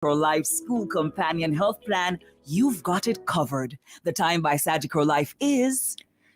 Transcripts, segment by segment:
Life School Companion Health Plan, you've got it covered. The time by Sagicor Life is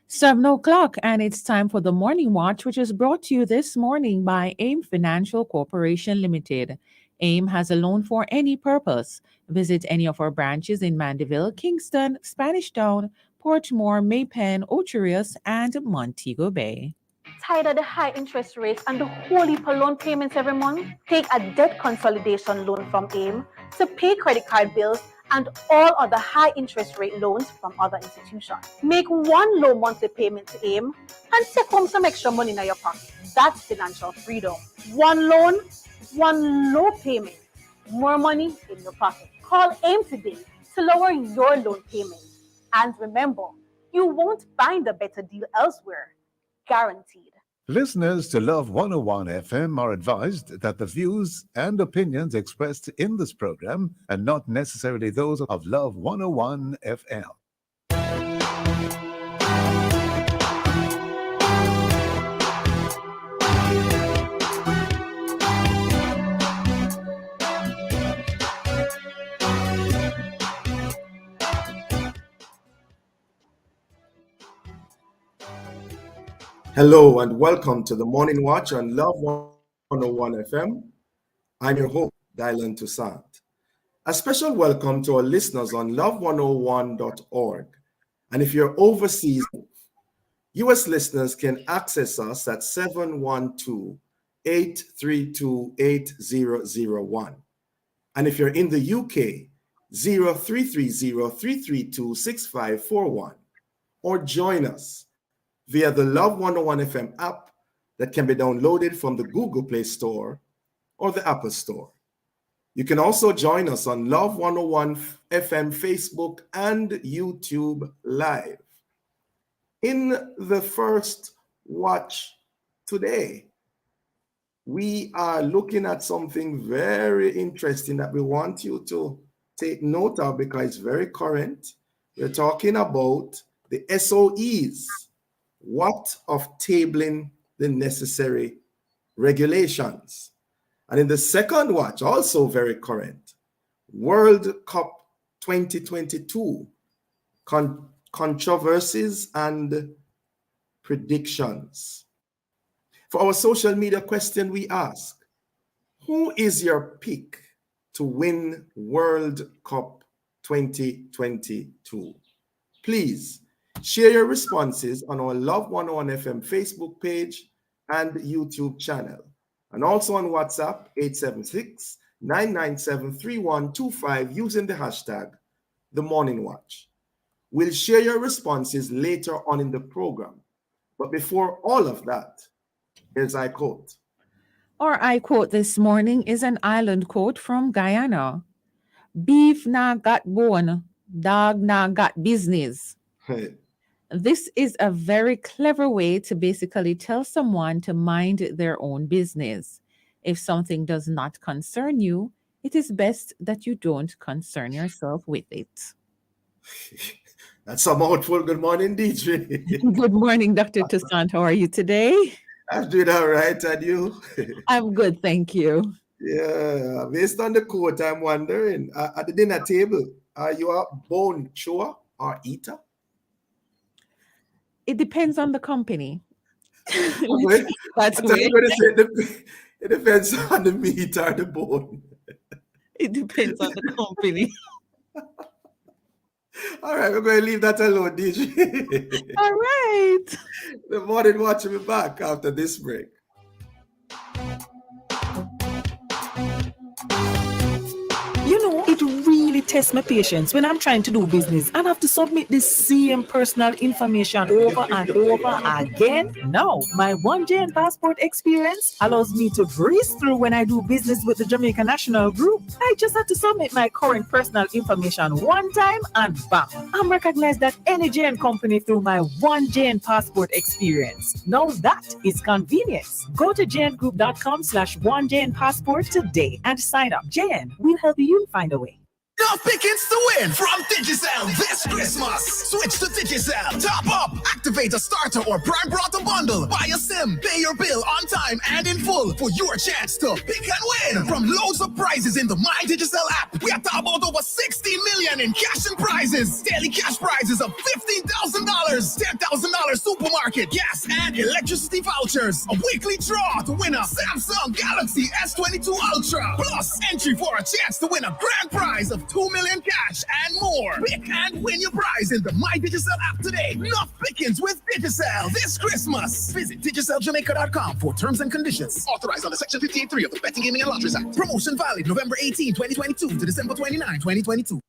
7 o'clock, and it's time for the Morning Watch, which is brought to you this morning by AIM Financial Corporation Limited. AIM has a loan for any purpose. Visit any of our branches in Mandeville, Kingston, Spanish Town, Portmore, Maypen, Ocherius, and Montego Bay. Tired of the high interest rates and the whole heap of loan payments every month? Take a debt consolidation loan from AIM to pay credit card bills and all other high interest rate loans from other institutions. Make one low monthly payment to AIM and take home some extra money in your pocket. That's financial freedom. One loan, one low payment, more money in your pocket. Call AIM today to lower your loan payment. And remember, you won't find a better deal elsewhere. Guaranteed. Listeners to Love 101 FM are advised that the views and opinions expressed in this program are not necessarily those of Love 101 FM. Hello and welcome to the Morning Watch on Love 101 FM. I'm your host, Dylan Toussaint. A special welcome to our listeners on love101.org. And if you're overseas, U.S. listeners can access us at 712-832-8001. And if you're in the UK, 0330-332-6541. Or join us via the Love 101 FM app that can be downloaded from the Google Play Store or the Apple Store. You can also join us on Love 101 FM Facebook and YouTube Live. In the first watch today, we are looking at something very interesting that we want you to take note of because it's very current. We're talking about the SOEs. What of tabling the necessary regulations? And in the second watch, also very current, World Cup 2022, controversies and predictions. For our social media question, we ask, who is your pick to win World Cup 2022? Please share your responses on our Love 101 FM Facebook page and YouTube channel, and also on WhatsApp 876-997-3125 using the hashtag The Morning Watch. We'll share your responses later on in the program. But before all of that, here's I quote. Our I quote this morning is an island quote from Guyana. Beef nah got bone, dog nah got business. Hey. This is a very clever way to basically tell someone to mind their own business. If something does not concern you, it is best that you don't concern yourself with it. That's a mouthful. Good morning, DJ. Good morning, Dr. Toussaint. How are you today? I'm doing all right, and you? I'm good, thank you. Yeah, based on the quote, I'm wondering, at the dinner table, are you a bone chewer or eater? It depends on the company. That's it depends on the meat or the bone. It depends on the company. All right, we're going to leave that alone, DJ. All right. The Morning Watch will be back after this break. You know, it really tests my patience when I'm trying to do business and have to submit the same personal information over and over again. No, my 1JN passport experience allows me to breeze through when I do business with the Jamaica National Group. I just have to submit my current personal information one time and bam, I'm recognized at any JN company through my 1JN passport experience. Now that is convenience. Go to jngroup.com/1JN passport today and sign up. JN will help you find a way. No, enough pickings to win from Digicel this Christmas. Switch to Digicel. Top up, activate a starter or prime brought a bundle. Buy a SIM, pay your bill on time and in full for your chance to pick and win from loads of prizes in the My Digicel app. We are talking about over 60 million in cash and prizes. Daily cash prizes of $15,000, $10,000 supermarket, gas and electricity vouchers. A weekly draw to win a Samsung Galaxy S22 Ultra. Plus entry for a chance to win a grand prize of $2 million cash and more. Pick and win your prize in the My Digicel app today. Enough pickings with Digicel this Christmas. Visit DigicelJamaica.com for terms and conditions. Authorized under Section 58.3 of the Betting, Gaming and Lotteries Act. Promotion valid November 18, 2022 to December 29, 2022.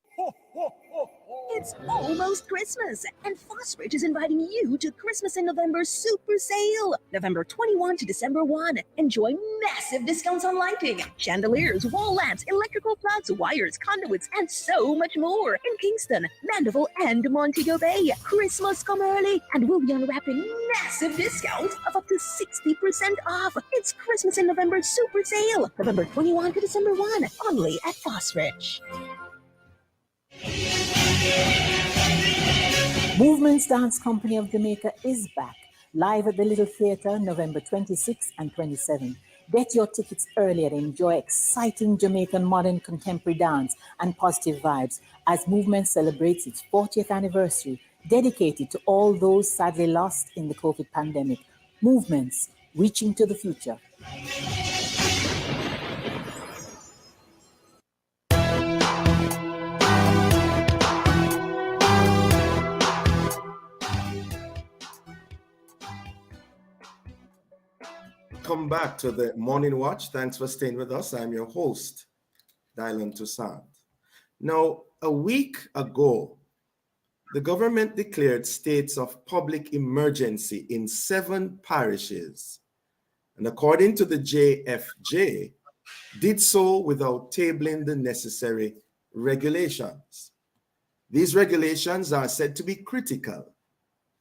It's almost Christmas, and Phosphate is inviting you to Christmas in November super sale. November 21 to December 1. Enjoy massive discounts on lighting, chandeliers, wall lamps, electrical plugs, wires, conduits, and so much more in Kingston, Mandeville, and Montego Bay. Christmas come early, and we'll be unwrapping massive discounts of up to 60% off. It's Christmas in November super sale. November 21 to December 1, only at Phosphate. Movement's Dance Company of Jamaica is back, live at the Little Theatre November 26 and 27. Get your tickets early and enjoy exciting Jamaican modern contemporary dance and positive vibes as Movement celebrates its 40th anniversary, dedicated to all those sadly lost in the COVID pandemic. Movements, reaching to the future. Welcome back to the Morning Watch. Thanks for staying with us. I'm your host, Dylan Toussaint. Now, a week ago, the government declared states of public emergency in 7 parishes. And according to the JFJ, did so without tabling the necessary regulations. These regulations are said to be critical,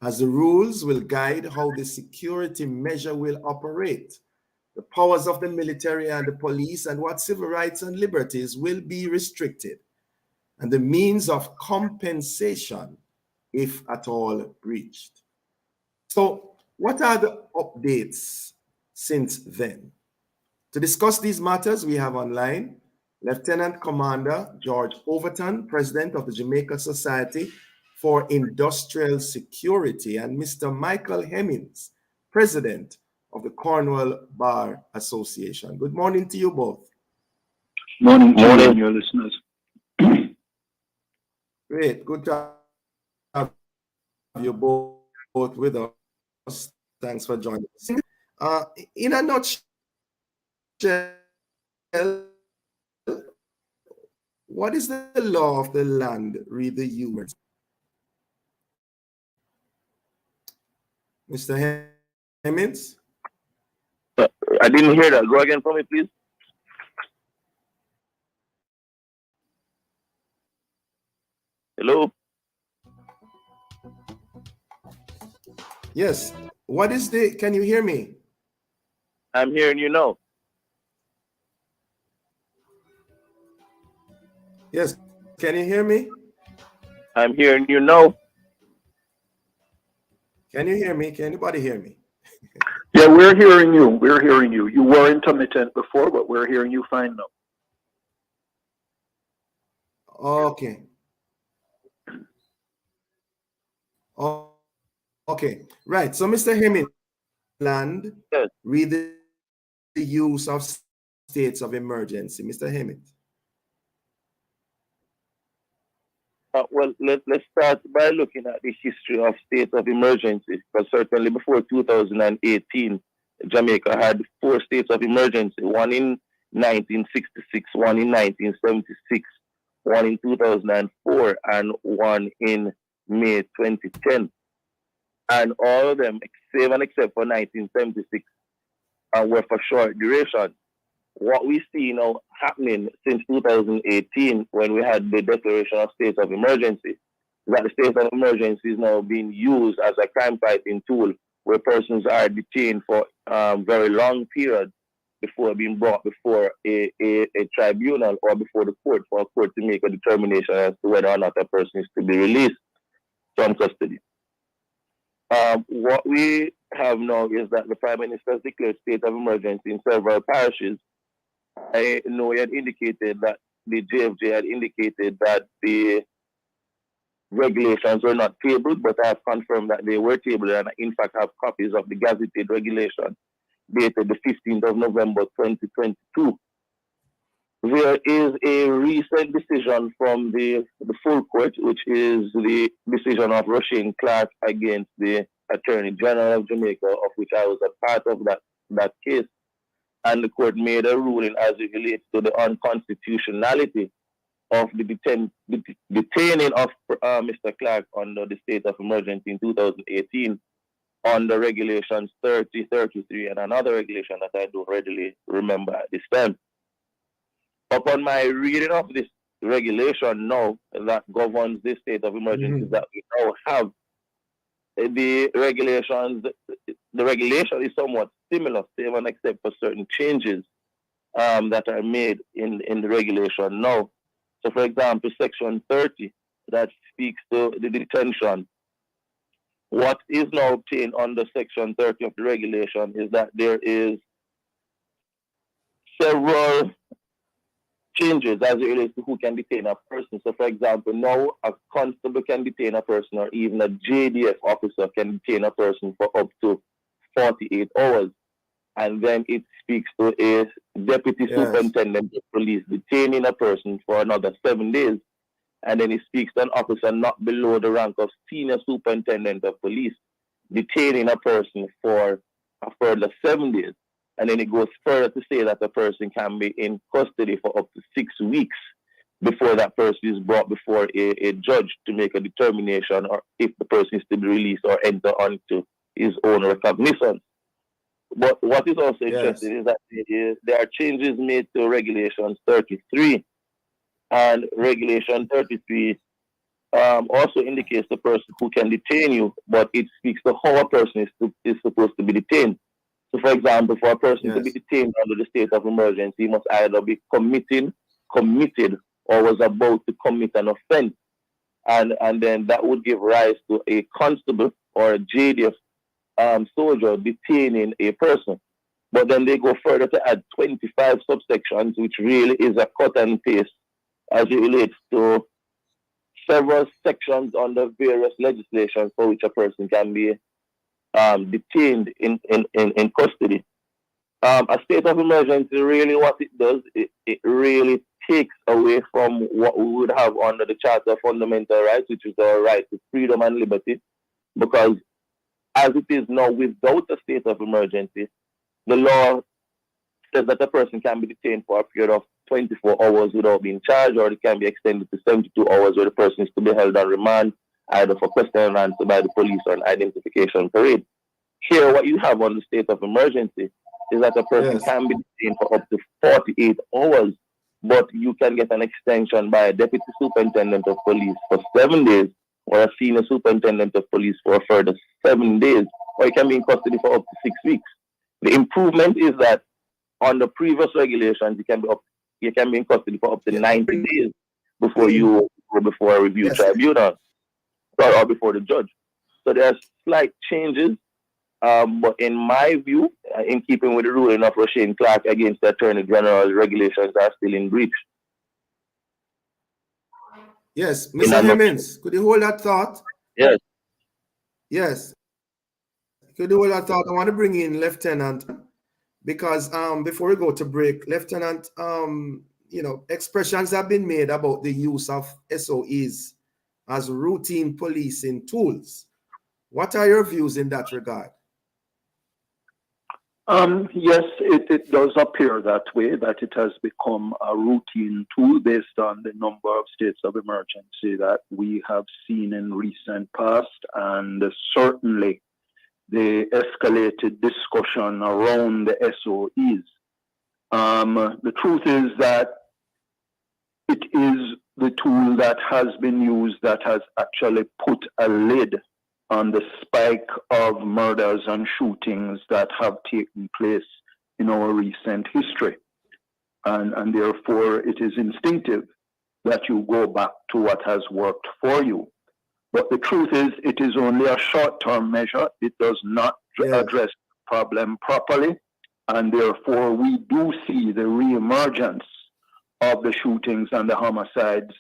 as the rules will guide how the security measure will operate, the powers of the military and the police, and what civil rights and liberties will be restricted, and the means of compensation, if at all breached. So, what are the updates since then? To discuss these matters, we have online Lieutenant Commander George Overton, President of the Jamaica Society for Industrial Security, and Mr. Michael Hemmings, President of the Cornwall Bar Association. Good morning to you both. Morning to you and your listeners. Great, good to have you both with us. Thanks for joining us. In a nutshell, what is the law of the land? Read the U. Mr. Hemmings? I didn't hear that. Go again for me, please. Hello? Yes. What is can you hear me? I'm hearing you now. Yes. Can you hear me? I'm hearing you now. Can you hear me? Can anybody hear me? Yeah, we're hearing you. We're hearing you. You were intermittent before, but we're hearing you fine now. Okay. Oh, okay. Right. So, Mr. Hemmings, Yes. read the use of states of emergency. Mr. Hemmings. Well, let's start by looking at the history of states of emergency, because certainly before 2018, Jamaica had 4 states of emergency, one in 1966, one in 1976, one in 2004, and one in May 2010. And all of them, save and except for 1976, were for short duration. What we see now happening since 2018, when we had the declaration of states of emergency, is that the state of emergency is now being used as a crime fighting tool, where persons are detained for very long periods before being brought before a tribunal or before the court for a court to make a determination as to whether or not a person is to be released from custody. What we have now is that the Prime Minister has declared state of emergency in several parishes. I know he had indicated that the JFJ had indicated that the regulations were not tabled, but I have confirmed that they were tabled, and I in fact have copies of the gazetted regulation dated the 15th of November 2022. There is a recent decision from the full court, which is the decision of Roisin Clarke against the Attorney General of Jamaica, of which I was a part of that case. And the court made a ruling as it relates to the unconstitutionality of the detaining of Mr. Clarke under the state of emergency in 2018 under regulations 30, 33, and another regulation that I don't readily remember at this time. Upon my reading of this regulation now that governs this state of emergency that we now have, the regulation is somewhat similar, save and except for certain changes that are made in the regulation now. So, for example, Section 30 that speaks to the detention. What is now obtained under Section 30 of the regulation is that there is several changes as it relates to who can detain a person. So, for example, now a constable can detain a person, or even a JDF officer can detain a person for up to 48 hours. And then it speaks to a deputy superintendent of police detaining a person for another 7 days. And then it speaks to an officer not below the rank of senior superintendent of police detaining a person for a further 7 days. And then it goes further to say that the person can be in custody for up to 6 weeks before that person is brought before a judge to make a determination or if the person is to be released or enter onto his own recognizance. But what is also interesting is that there are changes made to Regulation 33. And Regulation 33 also indicates the person who can detain you, but it speaks to how a person is supposed to be detained. So, for example, for a person to be detained under the state of emergency, he must either be committed, or was about to commit an offense. And then that would give rise to a constable or a JDF soldier detaining a person. But then they go further to add 25 subsections, which really is a cut and paste as it relates to several sections under various legislation for which a person can be detained in custody. A state of emergency, really what it does, it really takes away from what we would have under the Charter of Fundamental Rights, which is our right to freedom and liberty, because as it is now, without a state of emergency, the law says that a person can be detained for a period of 24 hours without being charged, or it can be extended to 72 hours where the person is to be held on remand, either for question and answer by the police or an identification parade. Here, what you have on the state of emergency is that a person can be detained for up to 48 hours, but you can get an extension by a deputy superintendent of police for 7 days, or a senior superintendent of police for a further 7 days, or you can be in custody for up to 6 weeks. The improvement is that on the previous regulations, you can be in custody for up to 90 days before you go before a review tribunal or before the judge. So there's slight changes, but in my view, in keeping with the ruling of Roisin Clarke against the Attorney General's regulations are still in breach. Yes, Mr. Hemmings, could you hold that thought? Yes. Yes. Could you hold that thought? I want to bring in Lieutenant, because before we go to break, Lieutenant, expressions have been made about the use of SOEs as routine policing tools. What are your views in that regard? Yes, it does appear that way, that it has become a routine tool based on the number of states of emergency that we have seen in recent past, and certainly the escalated discussion around the SOEs. The truth is that it is the tool that has been used that has actually put a lid on the spike of murders and shootings that have taken place in our recent history. And therefore, it is instinctive that you go back to what has worked for you. But the truth is, it is only a short-term measure. It does not address the problem properly. And therefore, we do see the reemergence of the shootings and the homicides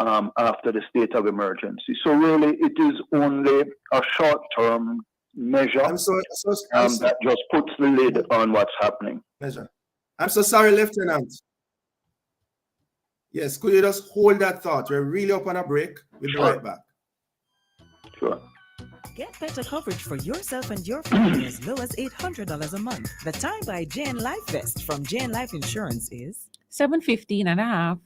after the state of emergency. So really, it is only a short-term measure that just puts the lid on what's happening. I'm so sorry, Lieutenant. Yes, could you just hold that thought? We're really up on a break. We'll be right back. Sure. Get better coverage for yourself and your family as low as $800 a month. The time buy Jan Life Vest from Jan Life Insurance is $715.5.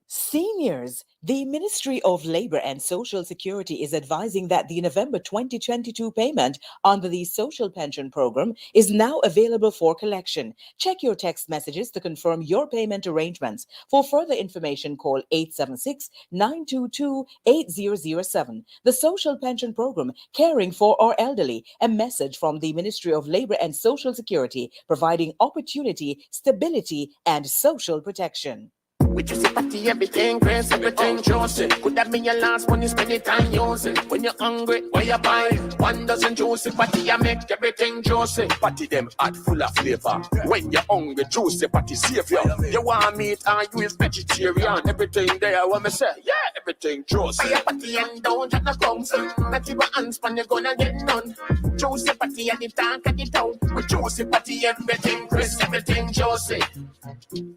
Seniors, the Ministry of Labor and Social Security is advising that the November 2022 payment under the Social Pension Program is now available for collection. Check your text messages to confirm your payment arrangements. For further information, call 876-922-8007. The Social Pension Program, caring for our elderly. A message from the Ministry of Labor and Social Security, providing opportunity, stability, and social protection. With you party, everything grace, everything juicy. Could that be your last money, spend it on using? When you're hungry, where you buy? 1 dozen juicy party, I make everything juicy. Party them hot, full of flavor. When you're hungry, juicy party savior. You want meat and you is vegetarian. Everything there, what me say? Yeah, everything juicy. Buy a party and don't get no crumbs. Not even hands when you're gonna get none. Juicy party and the tank and the town. With juicy party, everything crisp, everything juicy.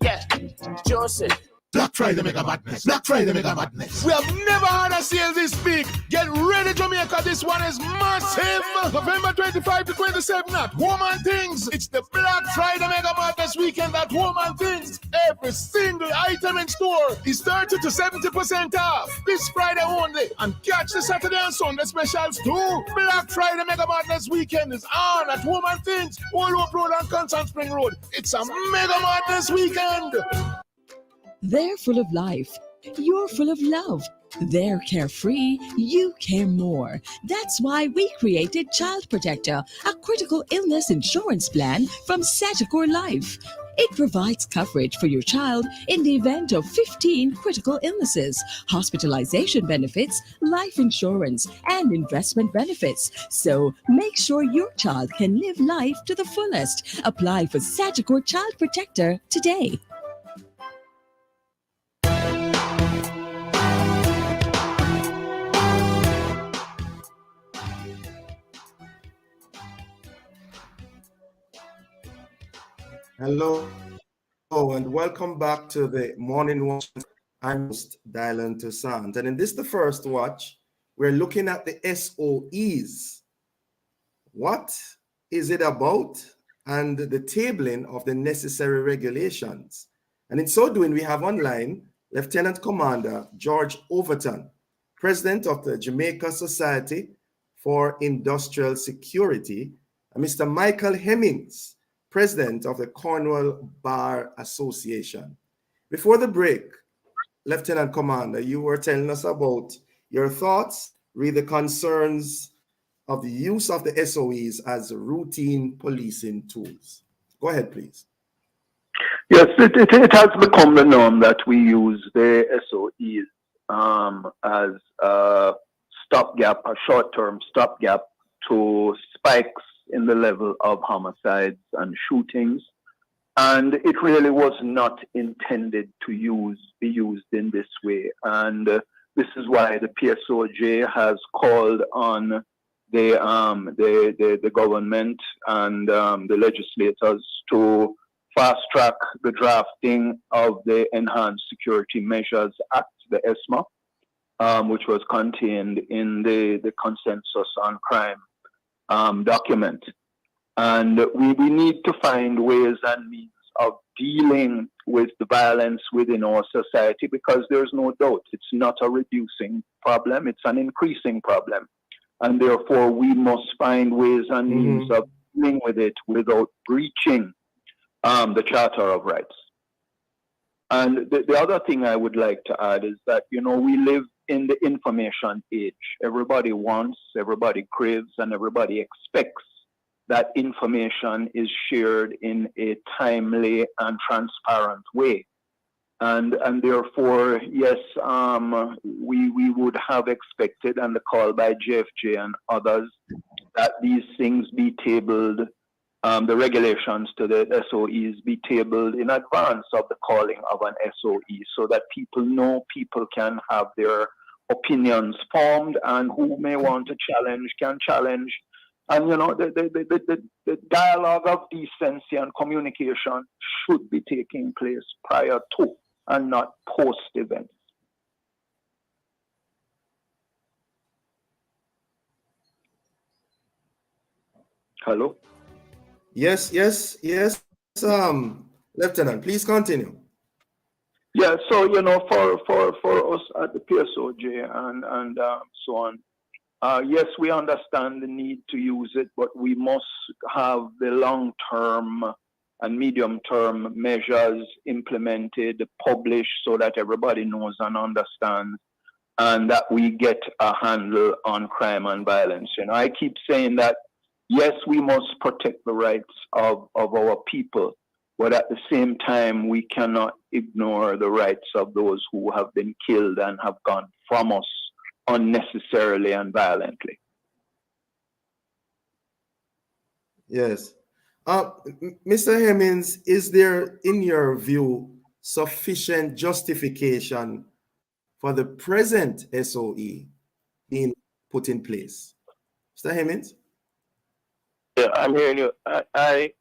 Yeah, juicy. Black Friday Mega Madness. Black Friday Mega Madness. We have never had a sale this big. Get ready, Jamaica. This one is massive. November 25 to 27 at Home and Things. It's the Black Friday Mega Madness weekend at Home and Things. Every single item in store is 30 to 70% off. This Friday only. And catch the Saturday and Sunday specials too. Black Friday Mega Madness weekend is on at Home and Things. All Hope Road and Constant Spring Road. It's a Mega Madness weekend. They're full of life. You're full of love. They're carefree. You care more. That's why we created Child Protector, a critical illness insurance plan from Sagicor Life. It provides coverage for your child in the event of 15 critical illnesses, hospitalization benefits, life insurance, and investment benefits. So make sure your child can live life to the fullest. Apply for Sagicor Child Protector today. Hello, and welcome back to the Morning Watch. I'm host Dylan Toussaint, and in this, the first watch, we're looking at the SOEs. What is it about? And the tabling of the necessary regulations. And in so doing, we have online Lieutenant Commander George Overton, President of the Jamaica Society for Industrial Security, and Mr. Michael Hemmings, President of the Cornwall Bar Association. Before the break, Lieutenant Commander, you were telling us about your thoughts, read the concerns of the use of the SOEs as routine policing tools. Go ahead, please. Yes, it has become the norm that we use the SOEs as a stopgap, a short-term stopgap to spikes in the level of homicides and shootings. And it really was not intended to be used in this way. And this is why the PSOJ has called on the government and the legislators to fast track the drafting of the Enhanced Security Measures Act, the ESMA, which was contained in the Consensus on Crime document. And we need to find ways and means of dealing with the violence within our society, because there's no doubt it's not a reducing problem, it's an increasing problem. And therefore we must find ways and means of dealing with it without breaching the Charter of Rights. And the other thing I would like to add is that, we live in the information age. Everybody wants, everybody craves, and everybody expects that information is shared in a timely and transparent way. And therefore, yes, we would have expected, and the call by JFJ and others, that these things be tabled, the regulations to the SOEs be tabled in advance of the calling of an SOE, so that people know, people can have their opinions formed, and who may want to challenge can challenge. And the dialogue of decency and communication should be taking place prior to and not post events. Hello? Yes. Lieutenant, please continue. Yeah, so for us at the PSOJ and so on, yes, we understand the need to use it, but we must have the long-term and medium-term measures implemented, published, so that everybody knows and understands, and that we get a handle on crime and violence. I keep saying that, yes, we must protect the rights of our people, but at the same time, we cannot ignore the rights of those who have been killed and have gone from us unnecessarily and violently. Yes. Mr. Hemmings, is there, in your view, sufficient justification for the present SOE being put in place? Mr. Hemmings? Yeah, I'm hearing you. I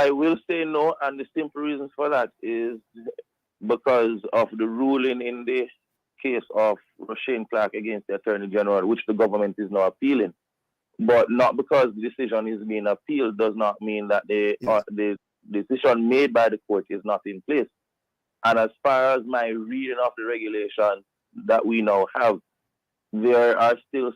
will say no, and the simple reason for that is because of the ruling in the case of Roshane Clark against the Attorney General, which the government is now appealing. But not because the decision is being appealed does not mean that the decision made by the court is not in place. And as far as my reading of the regulation that we now have, there are still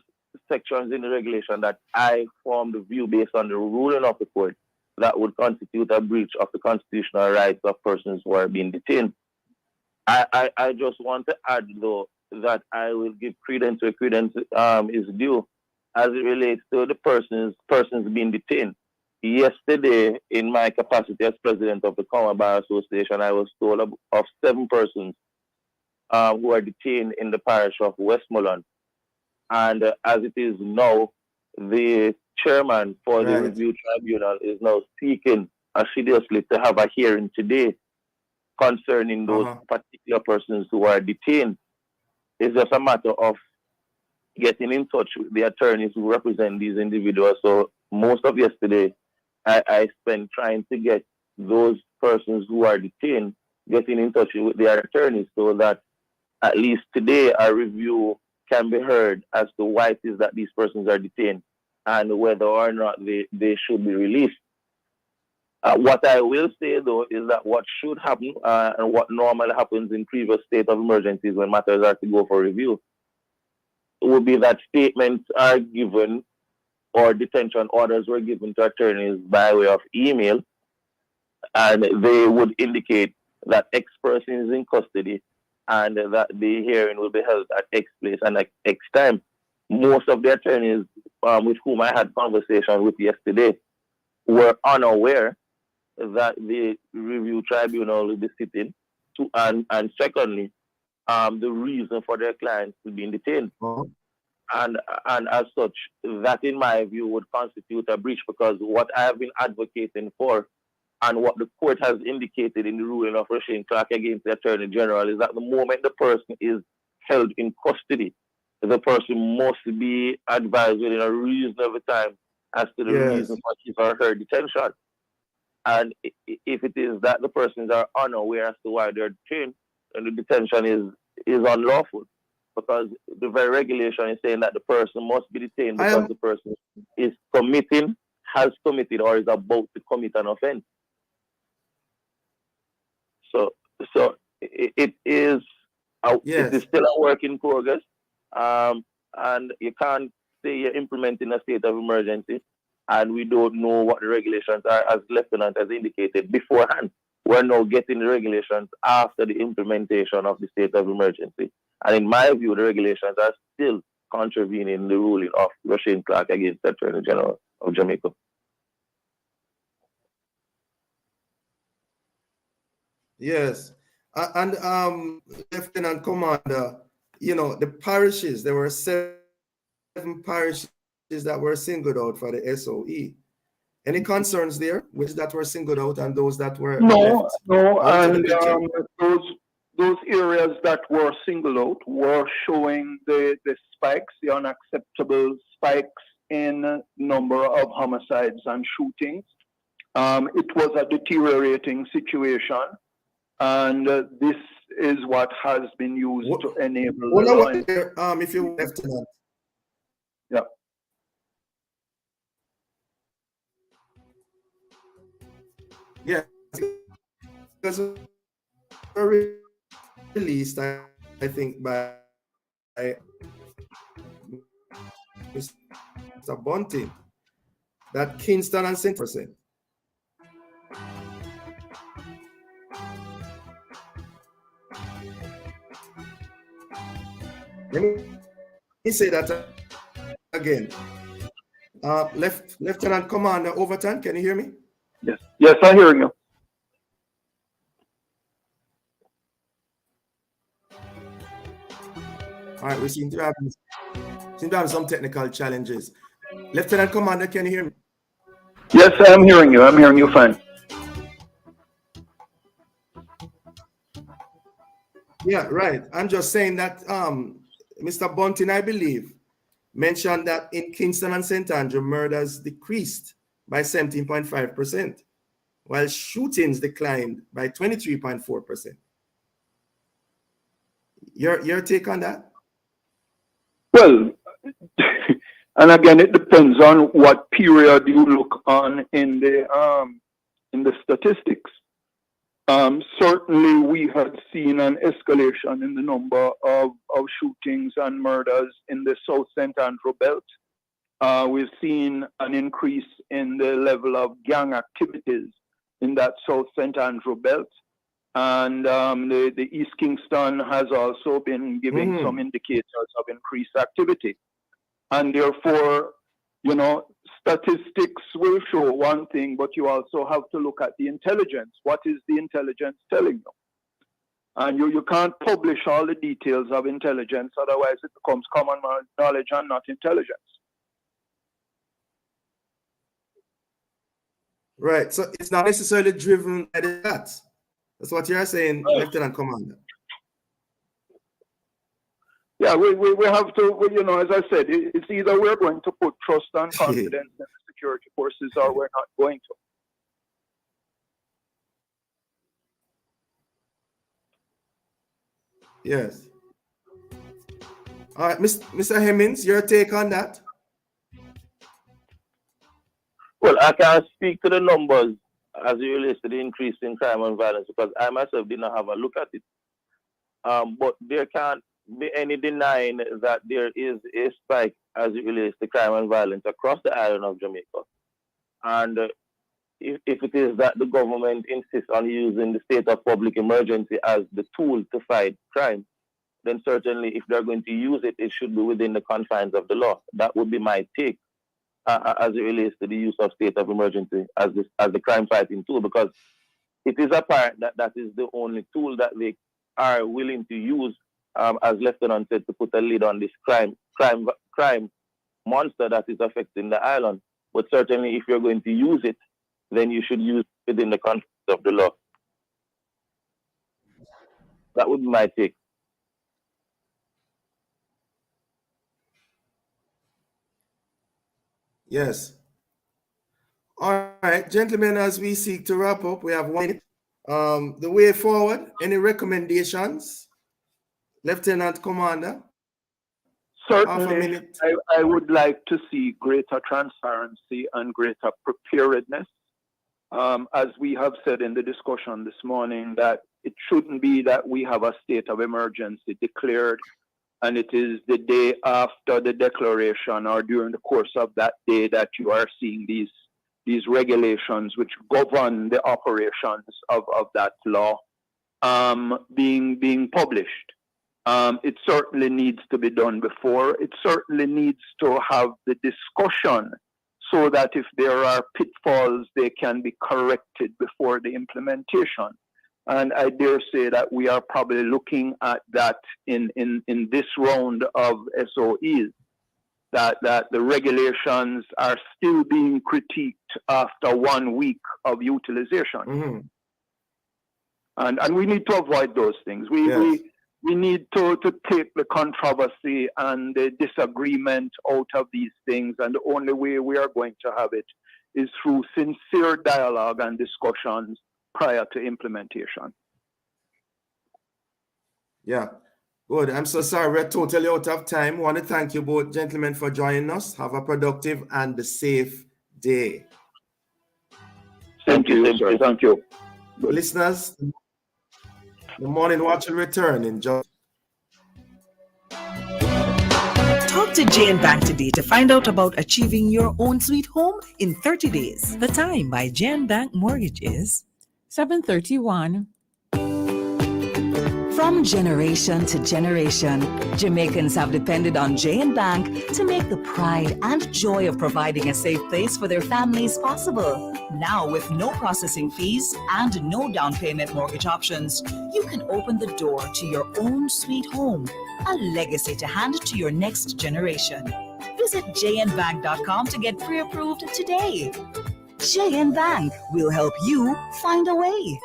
sections in the regulation that I form the view based on the ruling of the court that would constitute a breach of the constitutional rights of persons who are being detained. I just want to add, though, that I will give credence where credence is due as it relates to the persons being detained. Yesterday, in my capacity as president of the Common Bar Association, I was told of 7 persons who are detained in the parish of Westmoreland. And as it is now, the chairman for the review tribunal is now seeking assiduously to have a hearing today concerning those particular persons who are detained. It's just a matter of getting in touch with the attorneys who represent these individuals. So most of yesterday, I spent trying to get those persons who are detained, getting in touch with their attorneys so that at least today a review can be heard as to why it is that these persons are detained and whether or not they should be released. What I will say, though, is that what should happen and what normally happens in previous state of emergencies when matters are to go for review would be that statements are given or detention orders were given to attorneys by way of email, and they would indicate that X person is in custody and that the hearing will be held at X place and at X time. Most of the attorneys with whom I had conversation with yesterday were unaware that the review tribunal will be sitting, and secondly, the reason for their clients to be detained. And as such, that in my view would constitute a breach, because what I have been advocating for and what the court has indicated in the ruling of Roshane Clark against the Attorney General is that the moment the person is held in custody, the person must be advised within a reasonable time as to the reason for his or her detention. And if it is that the persons are unaware as to why they're detained, then the detention is unlawful, because the very regulation is saying that the person must be detained because the person is committing, has committed, or is about to commit an offense. So it is it is still a work in progress, and you can't say you're implementing a state of emergency and we don't know what the regulations are, as Lieutenant has indicated beforehand. We're now getting the regulations after the implementation of the state of emergency. And in my view, the regulations are still contravening the ruling of Roshane Clark against the Attorney General. of Jamaica. Yes. And Lieutenant Commander, the parishes, there were 7 parishes that were singled out for the SOE. Any concerns there, which that were singled out and those that were No, left out of the and picture? those areas that were singled out were showing the spikes, the unacceptable spikes in number of homicides and shootings. It was a deteriorating situation, and this is what has been used to enable the law. If you Lieutenant. Yeah. Yeah, because were released, I think, by Mr. Bunting, that Kingston and St. Percent. Let me say that again. Lieutenant Commander Overton, can you hear me? Yes, yes, I'm hearing you. All right, we seem to have some technical challenges. Lieutenant Commander, can you hear me? Yes, I'm hearing you. I'm hearing you fine. Yeah, right. I'm just saying that Mr. Bunting, I believe, mentioned that in Kingston and St. Andrew, murders decreased by 17.5%, while shootings declined by 23.4%. Your take on that? Well, and again, it depends on what period you look on in the statistics. Certainly, we had seen an escalation in the number of shootings and murders in the South St. Andrew belt. We've seen an increase in the level of gang activities in that South St. Andrew belt. And the East Kingston has also been giving some indicators of increased activity. And therefore, statistics will show one thing, but you also have to look at the intelligence. What is the intelligence telling you? And you can't publish all the details of intelligence, otherwise it becomes common knowledge and not intelligence. Right, so it's not necessarily driven by that. That's what you're saying, Lieutenant Commander. Yeah, we have to, as I said, it's either we're going to put trust and confidence in the security forces or we're not going to. Yes. All right, Mr. Hemmings, your take on that? Well, I can't speak to the numbers as it relates to the increase in crime and violence because I myself did not have a look at it. But there can't be any denying that there is a spike as it relates to crime and violence across the island of Jamaica. And if it is that the government insists on using the state of public emergency as the tool to fight crime, then certainly if they're going to use it, it should be within the confines of the law. That would be my take as it relates to the use of state of emergency as the crime fighting tool, because it is apparent that that is the only tool that they are willing to use, as Lieutenant said, to put a lid on this crime monster that is affecting the island. But certainly if you're going to use it, then you should use it within the confines of the law. That would be my take. Yes. All right, gentlemen, as we seek to wrap up, we have 1 minute. The way forward, any recommendations? Lieutenant Commander? Certainly, I would like to see greater transparency and greater preparedness. As we have said in the discussion this morning, that it shouldn't be that we have a state of emergency declared and it is the day after the declaration or during the course of that day that you are seeing these regulations which govern the operations of that law being published. It certainly needs to be done before. It certainly needs to have the discussion so that if there are pitfalls, they can be corrected before the implementation. And I dare say that we are probably looking at that in this round of SOEs, that the regulations are still being critiqued after 1 week of utilization. Mm-hmm. And we need to avoid those things. We need to take the controversy and the disagreement out of these things, and the only way we are going to have it is through sincere dialogue and discussions prior to implementation. Yeah, good. I'm so sorry, we're totally out of time. I want to thank you both, gentlemen, for joining us. Have a productive and safe day. Thank you, sir. Thank you. Listeners, the Morning Watch will return in just. Talk to Jane Bank today to find out about achieving your own sweet home in 30 days. The time by Jane Bank Mortgage is 7:31. From generation to generation, Jamaicans have depended on J&B Bank to make the pride and joy of providing a safe place for their families possible. Now, with no processing fees and no down payment mortgage options, you can open the door to your own sweet home, a legacy to hand to your next generation. Visit jnbank.com to get pre-approved today. J&B Bank will help you find a way.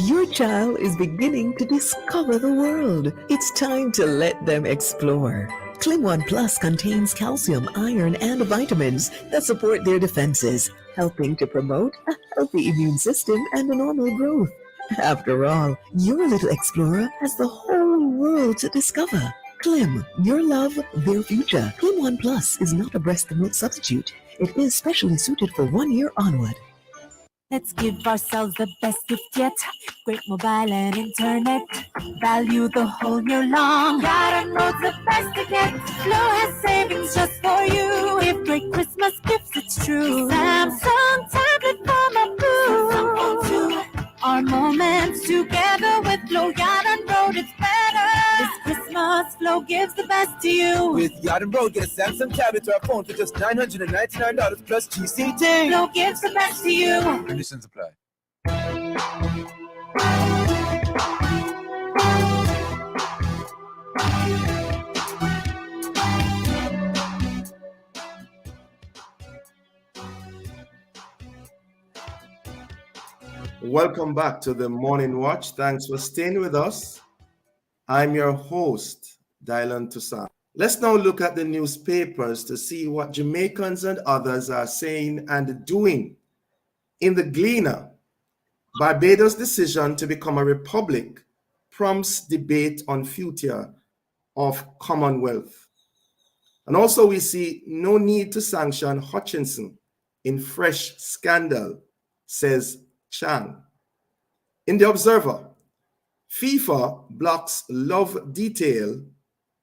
Your child is beginning to discover the world. It's time to let them explore. Clim 1 Plus contains calcium, iron, and vitamins that support their defenses, helping to promote a healthy immune system and a normal growth. After all, your little explorer has the whole world to discover. Clim, your love, their future. Clim 1 Plus is not a breast milk substitute. It is specially suited for 1 year onward. Let's give ourselves the best gift yet. Great mobile and internet. Value the whole year long. Garden Road's the best to get. Flow has savings just for you. Give great Christmas gifts, it's true. Samsung tablet for my boo. Our moments together with Flow Garden Road, it's better. This Christmas, Flow gives the best to you. With Garden Road, get a Samsung tablet or a phone for just $999 plus GCT. Flow gives the best to you. Conditions apply. Welcome back to the Morning Watch. Thanks for staying with us. I'm your host, Dylan Toussaint. Let's now look at the newspapers to see what Jamaicans and others are saying and doing. In the Gleaner, Barbados' decision to become a republic prompts debate on future of Commonwealth. And also we see no need to sanction Hutchinson in fresh scandal, says Chang. In the Observer, FIFA blocks love detail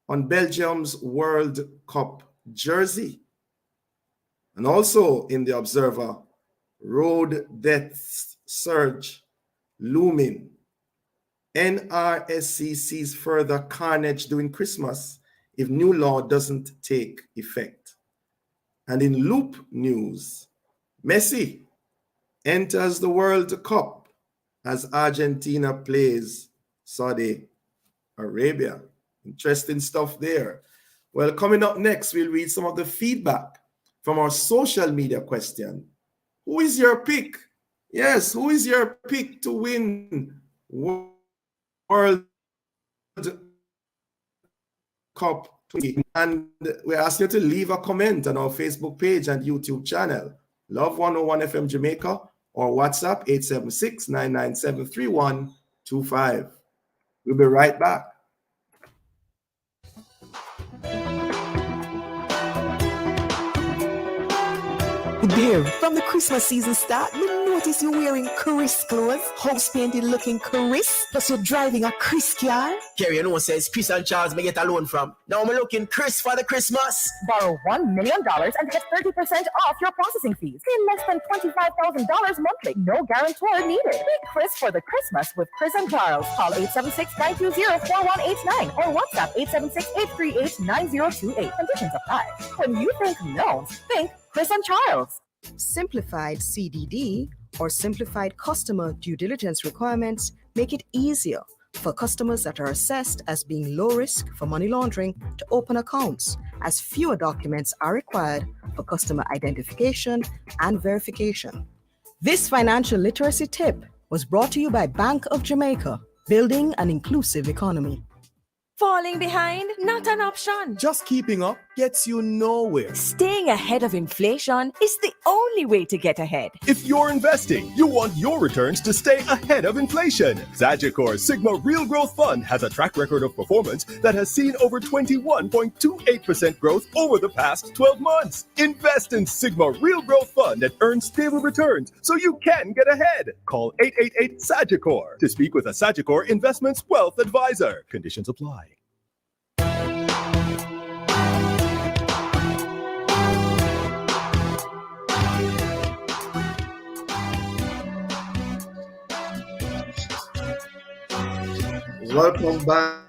on Belgium's World Cup jersey. And also in the Observer, road deaths surge looming. NRSC sees further carnage during Christmas if new law doesn't take effect. And in Loop News, Messi enters the World Cup as Argentina plays Saudi Arabia. Interesting stuff there. Well, coming up next, we'll read some of the feedback from our social media question. Who is your pick? Yes, who is your pick to win World Cup? And we ask you to leave a comment on our Facebook page and YouTube channel, Love 101 FM Jamaica, or WhatsApp 876-997-3125. We'll be right back. Dear, from the Christmas season start, me know notice you're wearing Chris clothes? House painted looking Chris? Plus you're driving a Chris car? Kerry, you know, says Chris and Charles may get a loan from. Now I'm looking Chris for the Christmas. Borrow $1 million and get 30% off your processing fees. Pay less than $25,000 monthly. No guarantor needed. Be Chris for the Christmas with Chris and Charles. Call 876-920-4189 or WhatsApp 876-838-9028. Conditions apply. When you think loans, think Chris and Charles. Simplified CDD or simplified customer due diligence requirements make it easier for customers that are assessed as being low risk for money laundering to open accounts, as fewer documents are required for customer identification and verification. This financial literacy tip was brought to you by Bank of Jamaica, building an inclusive economy. Falling behind? Not an option. Just keeping up gets you nowhere. Staying ahead of inflation is the only way to get ahead. If you're investing, you want your returns to stay ahead of inflation. Sagicor's Sigma Real Growth Fund has a track record of performance that has seen over 21.28% growth over the past 12 months. Invest in Sigma Real Growth Fund and earn stable returns so you can get ahead. Call 888-SAGICOR to speak with a Sagicor Investments Wealth Advisor. Conditions apply. Welcome back.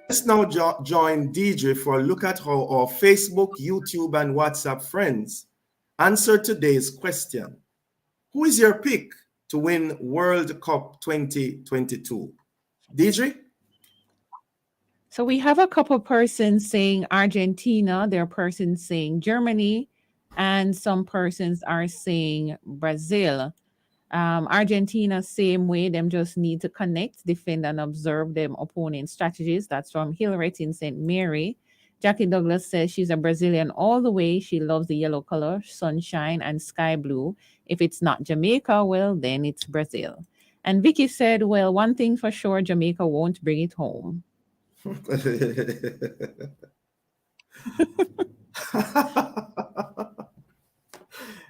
Let's now join DJ for a look at how our Facebook, YouTube, and WhatsApp friends answer today's question. Who is your pick to win World Cup 2022? DJ? So we have a couple persons saying Argentina, there are persons saying Germany, and some persons are saying Brazil. Argentina, same way, them just need to connect, defend, and observe them opponent strategies. That's from Hillary in St. Mary. Jackie Douglas says she's a Brazilian all the way. She loves the yellow color, sunshine, and sky blue. If it's not Jamaica, well, then it's Brazil. And Vicky said, well, one thing for sure, Jamaica won't bring it home.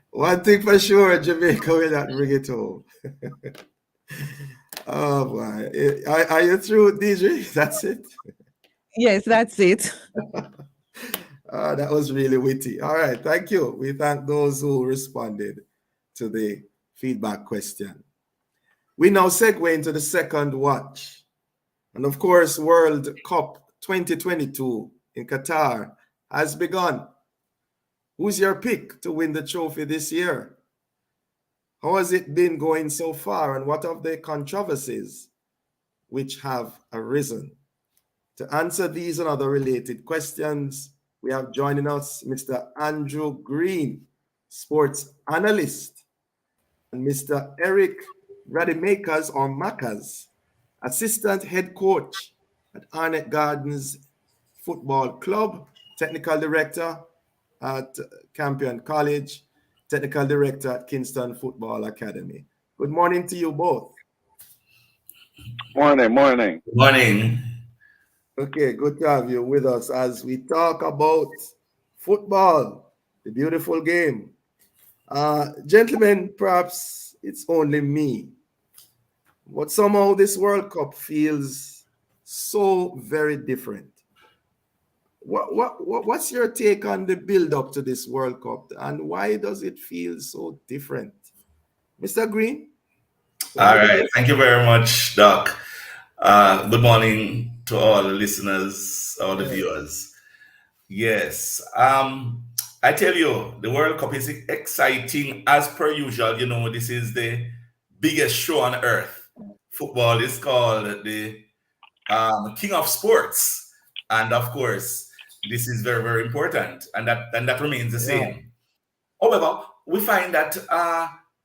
One thing for sure, Jamaica will not bring it home. Oh boy. Are you through, DJ? That's it? Yes, that's it. That was really witty. All right, thank you. We thank those who responded to the feedback question. We now segue into the second watch. And of course, World Cup 2022 in Qatar has begun. Who's your pick to win the trophy this year? How has it been going so far, and what of the controversies which have arisen? To answer these and other related questions, we have joining us Mr. Andrew Green, sports analyst, and Mr. Eric Radimakers or Makas, assistant head coach at Arnett Gardens Football Club, technical director at Campion College, technical director at Kingston Football Academy. Good morning to you both. Morning. Okay, good to have you with us as we talk about football, the beautiful game. Gentlemen, perhaps it's only me, but somehow this World Cup feels so very different. What's your take on the build-up to this World Cup, and why does it feel so different? Mr. Green? All right. Thank you very much, Doc. Good morning to all the listeners, all the viewers. Yes. I tell you, the World Cup is exciting as per usual. You know, this is the biggest show on earth. Football is called the king of sports. And of course, this is very, very important. And that remains the same. However, we find that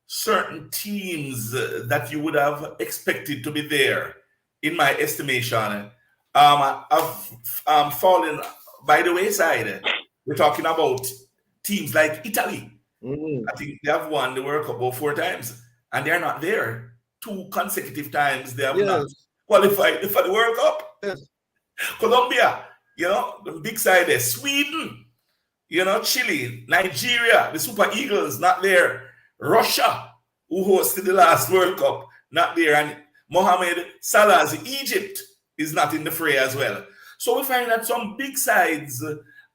certain teams that you would have expected to be there, in my estimation, have fallen by the wayside. We're talking about teams like Italy. I think they have won the World Cup about 4 times, and they're not there. 2 consecutive times they have not qualified for the World Cup. Colombia, you know, the big side there. Sweden, Chile, Nigeria, the Super Eagles, not there. Russia, who hosted the last World Cup, not there. And Mohamed Salah's Egypt is not in the fray as well. So we find that some big sides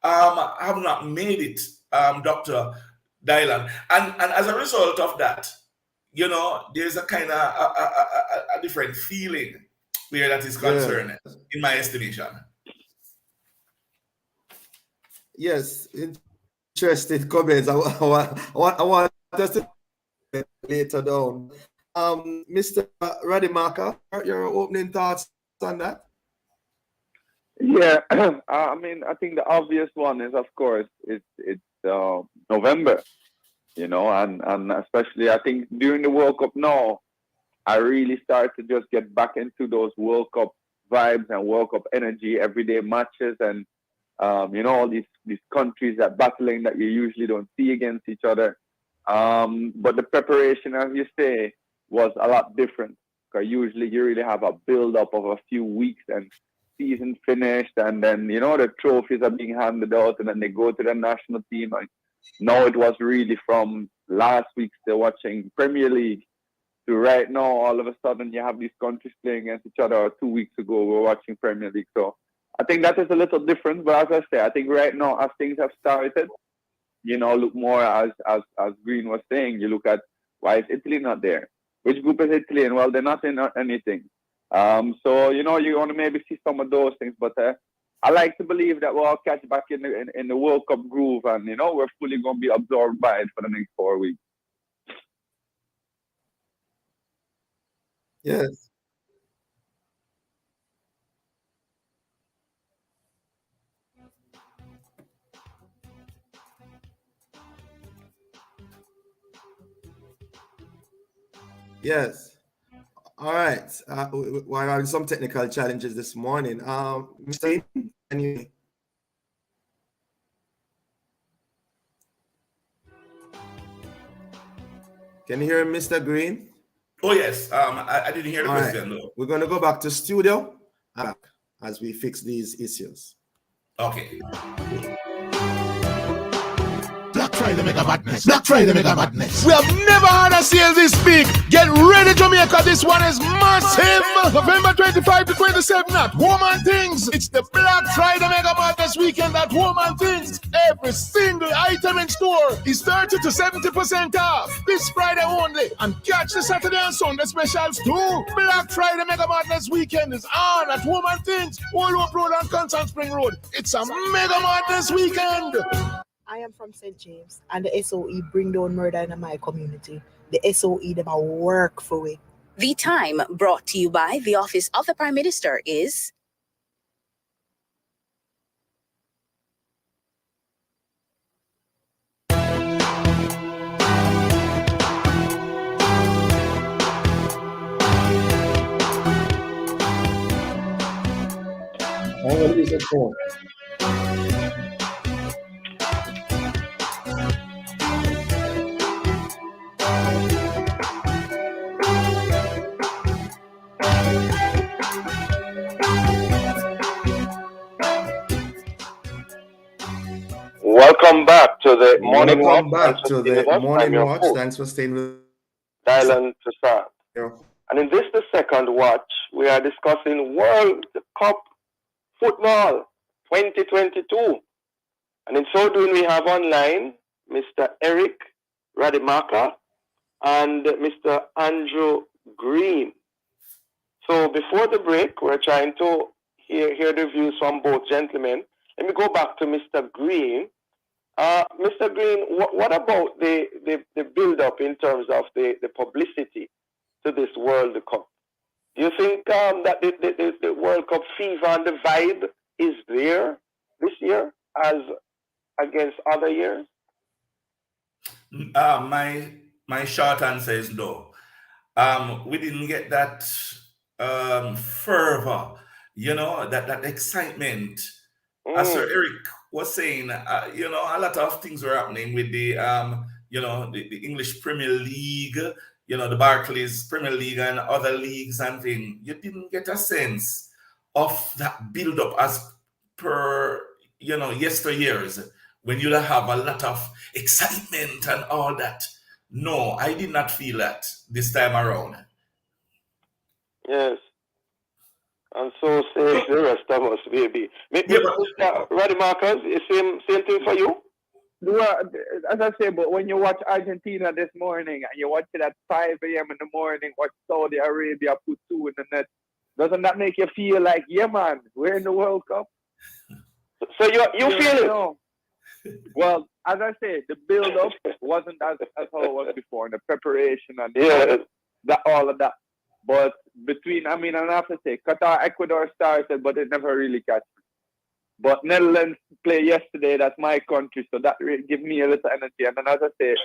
have not made it, Dr. Dylan. And as a result of that, there's a kind of a different feeling where that is concerned, in my estimation. Yes, interesting comments. I want us to later down. Mr. Rademacher, your opening thoughts on that? Yeah, I mean, I think the obvious one is, of course, it's November, and especially I think during the World Cup now, I really start to just get back into those World Cup vibes and World Cup energy, everyday matches, and all these countries that battling that you usually don't see against each other. But the preparation, as you say, was a lot different. Because usually you really have a build-up of a few weeks and season finished, and then the trophies are being handed out, and then they go to the national team. And now it was really from last week still watching Premier League to right now. All of a sudden you have these countries playing against each other. Or 2 weeks ago we were watching Premier League. So I think that is a little different. But as I say, I think right now as things have started, look more as Green was saying. You look at why is Italy not there? Which group is Italy in? Well, they're not in anything. So you want to maybe see some of those things, but I like to believe that we'll all catch back in the World Cup groove, and we're fully going to be absorbed by it for the next 4 weeks. Yes. Yes. All right. We're having some technical challenges this morning. Mr. Can you hear Mr. Green? Oh, yes. I didn't hear the question. Right. No. We're going to go back to studio as we fix these issues. Okay. Black Friday Mega Madness. Black Friday Mega Madness. We have never had a sale this big. Get ready, Jamaica. This one is massive. November 25 to 27 at Woman Things. It's the Black Friday Mega Madness weekend at Woman Things. Every single item in store is 30 to 70% off. This Friday only. And catch the Saturday and Sunday specials too. Black Friday Mega Madness weekend is on at Woman Things. All Up Road and Constant Spring Road. It's a Mega Madness weekend. I am from St. James, and the SOE bring down murder in my community. The SOE, them a work for it. The time brought to you by the Office of the Prime Minister is... What is it for? Welcome back to the morning watch. Welcome back to the morning watch. Thanks for staying with Dylan Toussaint. Yeah. And in this, the second watch, we are discussing World Cup football 2022. And in so doing, we have online Mr. Eric Rademacher and Mr. Andrew Green. So before the break, we're trying to hear the views from both gentlemen. Let me go back to Mr. Green. Mr. Green, what about the build-up in terms of the publicity to this World Cup? Do you think that the World Cup fever and the vibe is there this year as against other years? My short answer is no. We didn't get that fervor, that excitement. As Sir Eric was saying, a lot of things were happening with the English Premier League, the Barclays Premier League and other leagues and things. You didn't get a sense of that build-up as per, yesteryears when you have a lot of excitement and all that. No, I did not feel that this time around. Yes. And so says the rest of us, baby. Roddy Marcus, same thing for you? Well, as I say, but when you watch Argentina this morning and you watch it at 5 a.m. in the morning, watch Saudi Arabia put 2 in the net, doesn't that make you feel like, yeah, man, we're in the World Cup? So you feel it? Know. Well, as I say, the build-up wasn't as how it was before, the preparation and all of that. But I have to say, Qatar, Ecuador started, but it never really catch me. But Netherlands played yesterday, that's my country, so that gives me a little energy. And then as I say,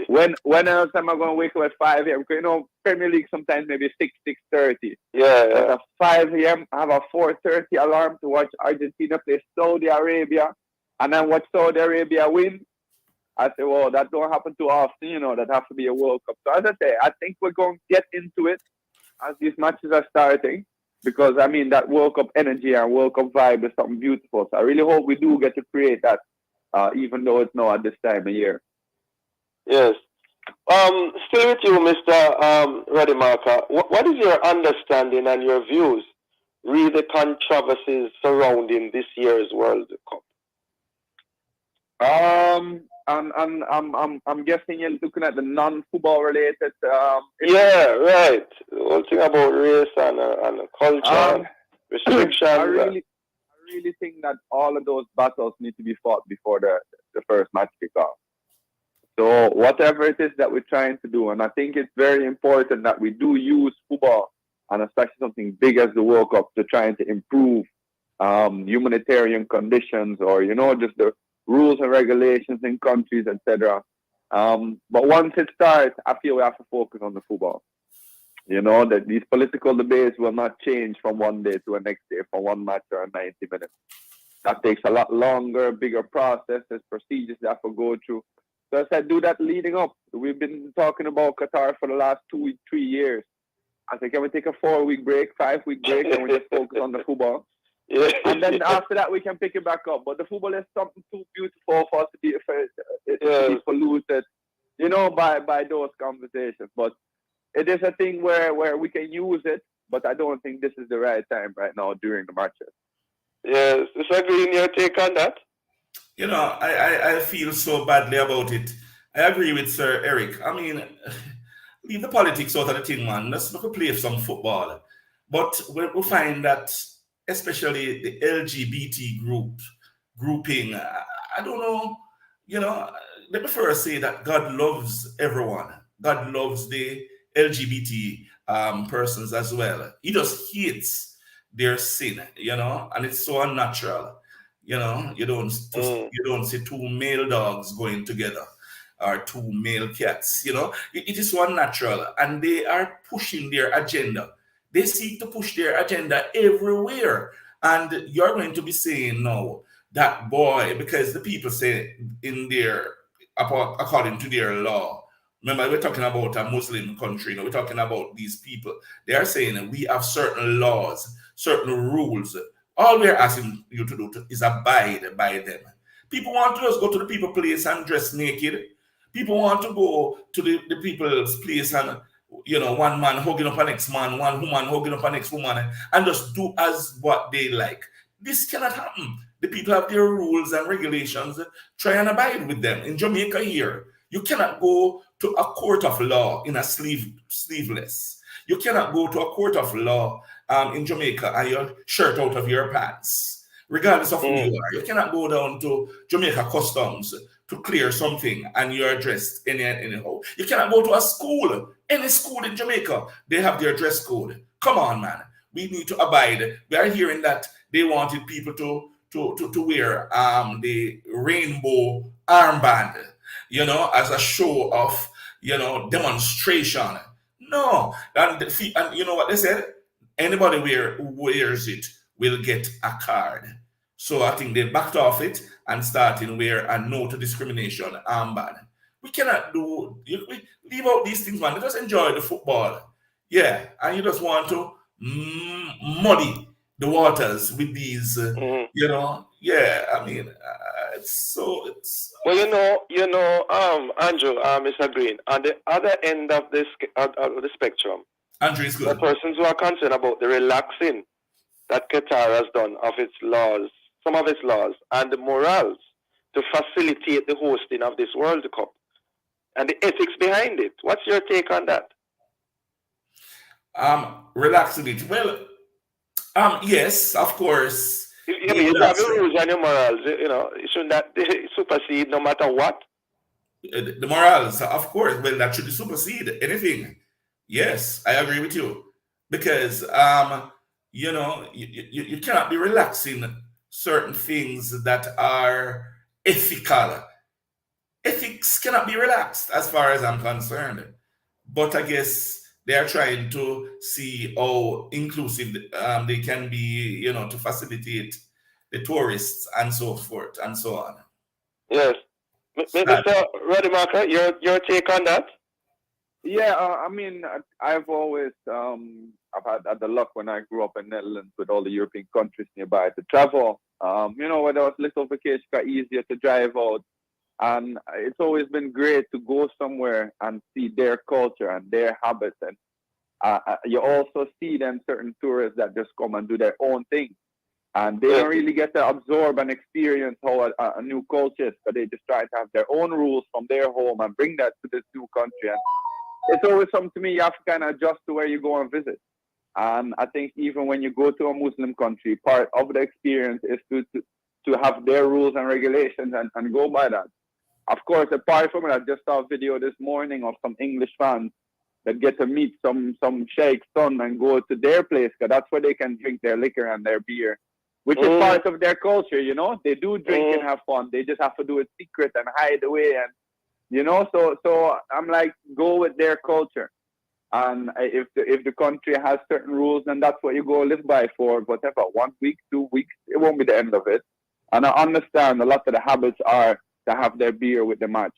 when else am I going to wake up at 5 a.m.? Because, Premier League sometimes maybe 6:30. Yeah. At 5 a.m., I have a 4:30 alarm to watch Argentina play Saudi Arabia, and then watch Saudi Arabia win. I say, well, that don't happen too often, that has to be a World Cup. So as I say, I think we're going to get into it as these matches are starting, because that World Cup energy and World Cup vibe is something beautiful. So I really hope we do get to create that, even though it's not at this time of year. Yes. Still with you, Mr. Roddy Marker. What is your understanding and your views re the controversies surrounding this year's World Cup? I'm guessing you're looking at the non-football related. Yeah, right. The whole thing about race and culture, restrictions. I really think that all of those battles need to be fought before the first match kickoff. So whatever it is that we're trying to do, and I think it's very important that we do use football, and especially something big as the World Cup, to trying to improve humanitarian conditions, or just the rules and regulations in countries, etc. But once it starts, I feel we have to focus on the football. That these political debates will not change from one day to the next day, from one match or 90 minutes. That takes a lot longer, bigger process. There's procedures that have to go through. So I said, do that leading up. We've been talking about Qatar for the last 3 years. I said, can we take a 4-week break, 5-week break, and we just focus on the football? Yeah. And then after that, we can pick it back up. But the football is something too beautiful for us to be polluted, by those conversations. But it is a thing where we can use it, but I don't think this is the right time right now during the matches. Yes. Disagree in your take on that? I feel so badly about it. I agree with Sir Eric. Leave the politics out of the thing, man. Let's look at play some football. But we find that, especially the LGBT grouping, I don't know, let me first say that God loves everyone. God loves the LGBT persons as well. He just hates their sin, and it's so unnatural. You don't see 2 male dogs going together or 2 male cats. It is so unnatural, and they are pushing their agenda. They seek to push their agenda everywhere, and you're going to be saying no, that boy, because the people say according to their law. Remember, we're talking about a Muslim country. We're talking about these people. They are saying we have certain laws, certain rules. All we're asking you to do is abide by them. People want to just go to the people place and dress naked. People want to go to the people's place and, one man hugging up an next man, one woman hugging up an next woman, and just do as what they like. This cannot happen. The people have their rules and regulations. Try and abide with them. In Jamaica here, you cannot go to a court of law in a sleeveless. You cannot go to a court of law in Jamaica and your shirt out of your pants, regardless of who you are. You cannot go down to Jamaica Customs to clear something and you're dressed anyhow. You cannot go to a school, any school in Jamaica, they have their dress code. Come on, man. We need to abide. We are hearing that they wanted people to wear the rainbow armband, as a show of, demonstration. No. And you know what they said? Anybody who wears it will get a card. So I think they backed off it and started wear a no to discrimination armband. We cannot leave out these things, man. Let us enjoy the football. Yeah, and you just want to muddy the waters with these, it's Well, Andrew, Mr. Green, on the other end of the spectrum, Andrew is the good. persons who are concerned about the relaxing that Qatar has done of its laws, some of its laws, and the morals to facilitate the hosting of this World Cup and the ethics behind it. What's your take on that? Relaxing it. Well, yes, of course. You have your rules and your morals. Shouldn't that supersede no matter what? The morals, of course. Well, that should supersede anything. Yes, I agree with you. Because you cannot be relaxing certain things that are ethical. Ethics cannot be relaxed as far as I'm concerned. But I guess they are trying to see how inclusive they can be, to facilitate the tourists and so forth and so on. Yes. Mr. Rademacher, your take on that? Yeah, I mean, I've always I've had the luck when I grew up in Netherlands with all the European countries nearby to travel. Where there was little vacation, got easier to drive out. And it's always been great to go somewhere and see their culture and their habits. And you also see them certain tourists that just come and do their own thing. And they don't really get to absorb and experience how a new culture is, but they just try to have their own rules from their home and bring that to this new country. And it's always something to me, you have to kind of adjust to where you go and visit. And I think even when you go to a Muslim country, part of the experience is to have their rules and regulations and go by that. Of course, apart from it, I just saw a video this morning of some English fans that get to meet some sheikh's son and go to their place, because that's where they can drink their liquor and their beer, which is part of their culture, They do drink and have fun. They just have to do it secret and hide away. And, so I'm like, go with their culture. And if the country has certain rules, then that's what you go live by for whatever, 1 week, 2 weeks, it won't be the end of it. And I understand a lot of the habits are to have their beer with the match.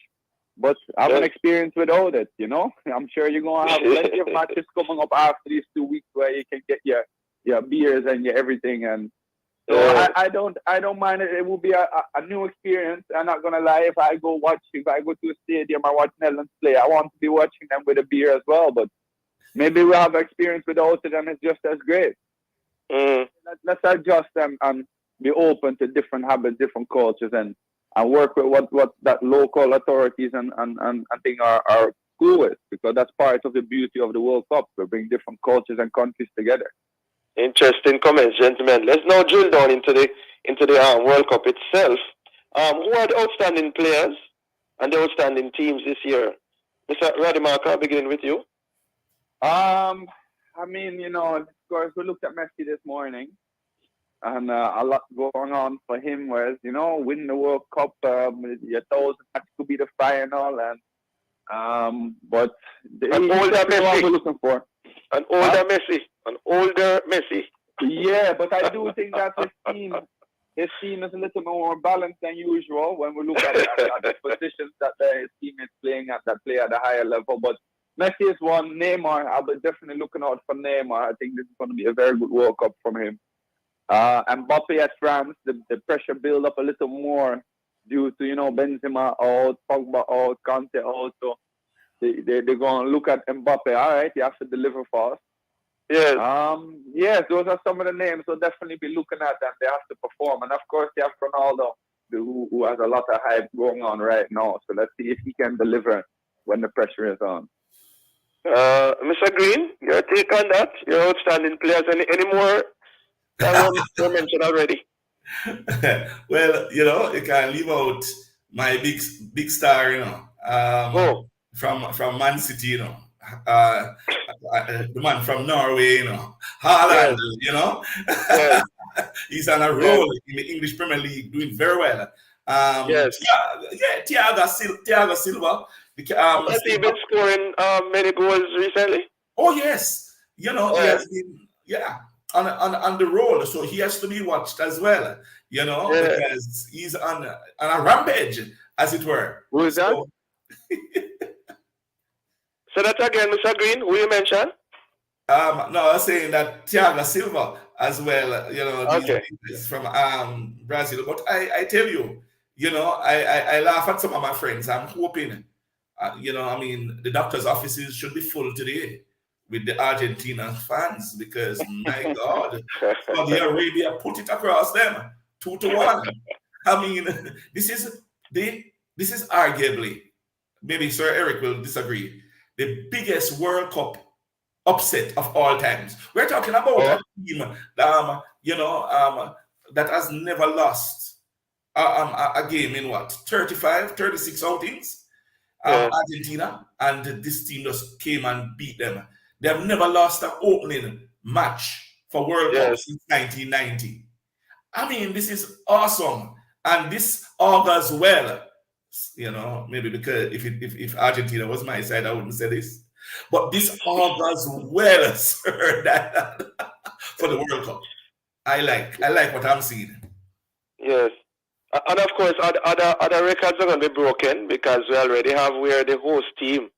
But I have an experience without it, I'm sure you're going to have plenty of matches coming up after these 2 weeks where you can get your beers and your everything. And so I don't mind it. It will be a new experience. I'm not going to lie. If I go to a stadium or watch Netherlands play, I want to be watching them with a beer as well. But maybe we'll have experience without it and it's just as great. Let's adjust them and be open to different habits, different cultures, and work with what that local authorities and thing are cool with, because that's part of the beauty of the World Cup. We bring different cultures and countries together. Interesting comments, gentlemen. Let's now drill down into the World Cup itself. Who are the outstanding players and the outstanding teams this year? Mr. Rademacher, beginning with you. Of course, we looked at Messi this morning. And a lot going on for him, whereas, win the World Cup, your toes could be the final, and but an older Messi. We're looking for an older Messi. Yeah, but I do think that his team is a little more balanced than usual when we look at the positions that his team is playing at, that play at a higher level. But Messi is one. Neymar, I'll be definitely looking out for Neymar. I think this is going to be a very good World Cup from him. Mbappe at France, the pressure build up a little more due to, Benzema out, Pogba out, Kante out. So they're going to look at Mbappe. All right, you have to deliver fast. Yes. Yes, those are some of the names. So definitely be looking at them. They have to perform. And of course, you have Ronaldo, who has a lot of hype going on right now. So let's see if he can deliver when the pressure is on. Mr. Green, your take on that? Your outstanding players. Any more? That one mentioned already. Well, you can't leave out my big star, from Man City, the man from Norway, Haaland, Yes. He's on a roll in the English Premier League, doing very well. Thiago Silva. Has he been scoring many goals recently? Oh yes, he has been on the roll, so he has to be watched as well. Because he's on a rampage, as it were. Who is that? Say that again, Mr. Green. Who you mentioned? No, I was saying that Thiago Silva as well. He's from Brazil. But I tell you, You know, I laugh at some of my friends. I'm hoping, you know, I mean, the doctor's offices should be full today with the Argentina fans because, my God, Saudi Arabia put it across them 2-1. I mean, this is arguably, maybe Sir Eric will disagree, the biggest World Cup upset of all times. We're talking about a team, you know, that has never lost a game in what, 35, 36 outings, Argentina, and this team just came and beat them. They have never lost an opening match for World Cup since 1990. I mean, this is awesome, and this augurs well. You know, maybe because if Argentina was my side, I wouldn't say this. But this augurs well, sir, for the World Cup. I like what I'm seeing. Yes. And of course, other records are going to be broken because we already have where the host team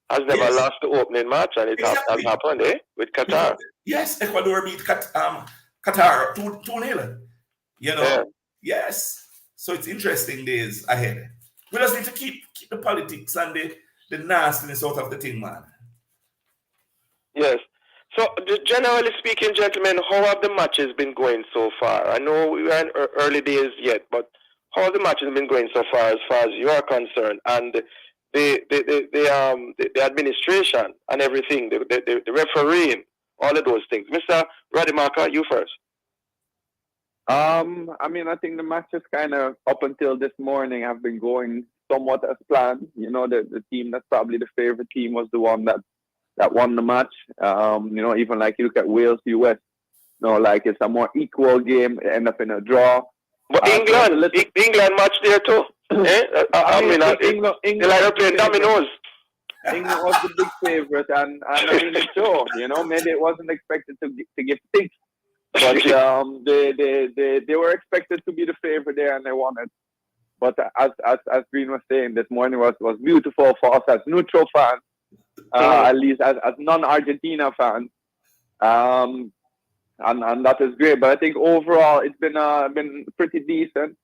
has never lost the opening match, and it has happened, with Qatar. Yes, Ecuador beat Qatar 2-0. You know, yes. So it's interesting days ahead. We just need to keep the politics and the nastiness out of the thing, man. Yes. So, generally speaking, gentlemen, how have the matches been going so far? I know we are in early days yet, but how have the matches been going so far as you are concerned? And the administration and everything, the refereeing, all of those things. Mr. Rademacher, you first. I mean, I think the matches kind of up until this morning have been going somewhat as planned. You know, the team that's probably the favorite team was the one that won the match. You know, even like you look at Wales, US, you know, like it's a more equal game, end up in a draw. But England match there too. I mean, England like playing dominoes. England was the big favorite, and I mean, it showed. You know, maybe it wasn't expected to give 6, but they were expected to be the favorite there, and they won it. But as Green was saying, this morning was beautiful for us as neutral fans, at least as non-Argentina fans, and that is great. But I think overall it's been pretty decent.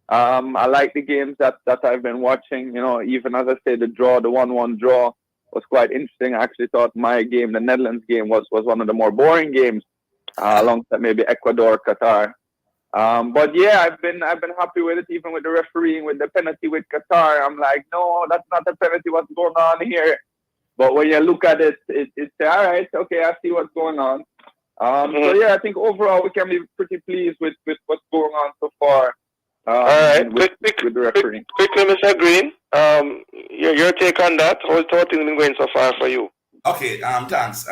I like the games that I've been watching. You know, even as I say, the 1-1 draw was quite interesting. I actually thought my game, the Netherlands game, was one of the more boring games, alongside maybe Ecuador, Qatar. But yeah, I've been happy with it, even with the refereeing, with the penalty with Qatar. I'm like, no, that's not a penalty. What's going on here? But when you look at it, it's all right. Okay, I see what's going on. So yeah, I think overall we can be pretty pleased with what's going on so far. All right, with the refereeing. Quickly, Mr. Green, your take on that? How's things been going so far for you? Okay, thanks.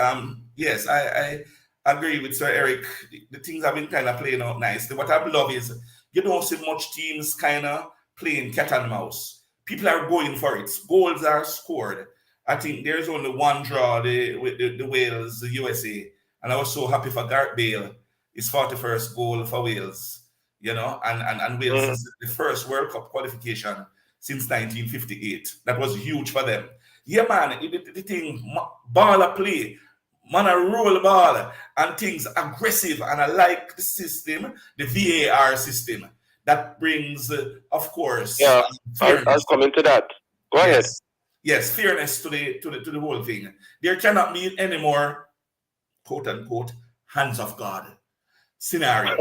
Yes, I agree with Sir Eric. The things have been kind of playing out nicely. What I love is you don't see much teams kind of playing cat and mouse. People are going for it. Goals are scored. I think there's only one draw with the Wales, the USA. And I was so happy for Gareth Bale, his 41st goal for Wales, you know, and Wales is the first World Cup qualification since 1958. That was huge for them. Yeah, man, the thing, baller play, man, I roll the ball and things aggressive. And I like the system, the VAR system that brings, of course, yeah, I'll come into that. Go ahead. Yes, fairness to the whole thing. There cannot be any more, quote unquote, hands of God scenario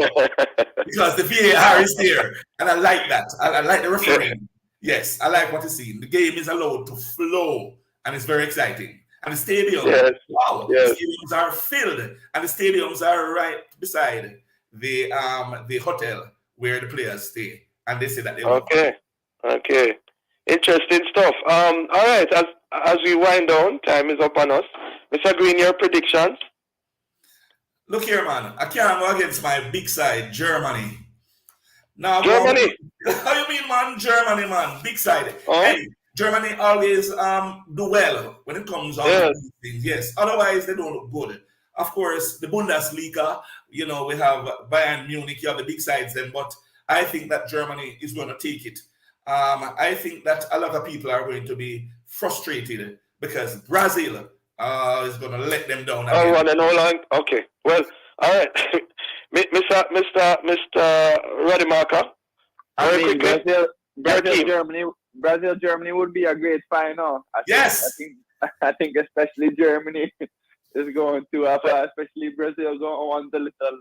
because the VAR is there, and I like that. I like the refereeing. Yes, I like what you see. The game is allowed to flow, and it's very exciting. And the stadium, wow, the stadiums are filled, and the stadiums are right beside the hotel where the players stay, and they say that they okay. Interesting stuff. All right, as we wind down, time is up on us. Mr. Green, your predictions? Look here, man. I can't go against my big side, Germany. Now, Germany? How you mean, man? Germany, man. Big side. Hey, Germany always do well when it comes on these things. Yes. Otherwise, they don't look good. Of course, the Bundesliga, you know, we have Bayern Munich, you have the big sides then, but I think that Germany is going to take it. I think that a lot of people are going to be frustrated because Brazil is going to let them down. Oh, running all on. Okay. Well, all right, Mr. Rademacher. I mean, Brazil, Germany would be a great final. Yes. I think especially Germany is going to have, especially Brazil going on the little.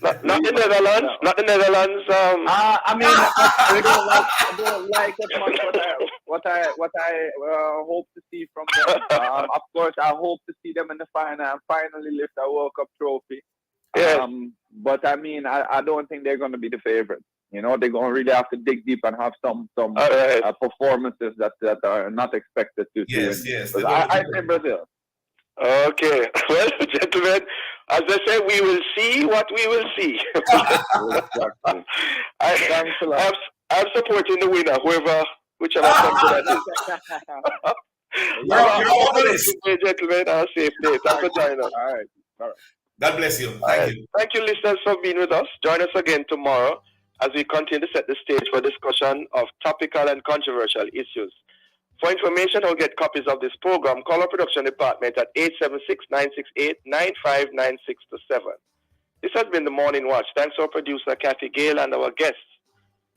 Not the Netherlands. No. Not the Netherlands. I mean, I don't like as much what I hope to see from them. Of course, I hope to see them in the final and finally lift a World Cup trophy. Yes. But I mean, I don't think they're going to be the favorite. You know, they're going to really have to dig deep and have some performances that are not expected to win. Yes. I say Brazil. Okay. Well, gentlemen, as I said, we will see what we will see. I'm supporting the winner, whichever country that is. Gentlemen, have a safe day. Thanks for joining us. All right. God bless you. Thank you. Thank you, listeners, for being with us. Join us again tomorrow as we continue to set the stage for discussion of topical and controversial issues. For information or get copies of this program, call our production department at 876-968-9596-7. This has been the Morning Watch. Thanks to our producer, Kathy Gale, and our guests.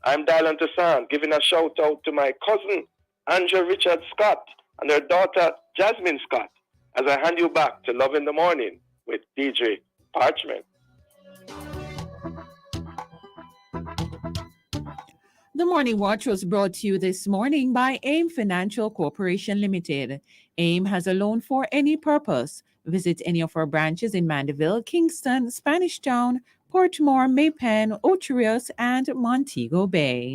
I'm Dylan Toussaint, giving a shout out to my cousin, Andrew Richard Scott, and their daughter, Jasmine Scott, as I hand you back to Love in the Morning with DJ Parchment. The Morning Watch was brought to you this morning by AIM Financial Corporation Limited. AIM has a loan for any purpose. Visit any of our branches in Mandeville, Kingston, Spanish Town, Portmore, Maypen, Ocho Rios, and Montego Bay.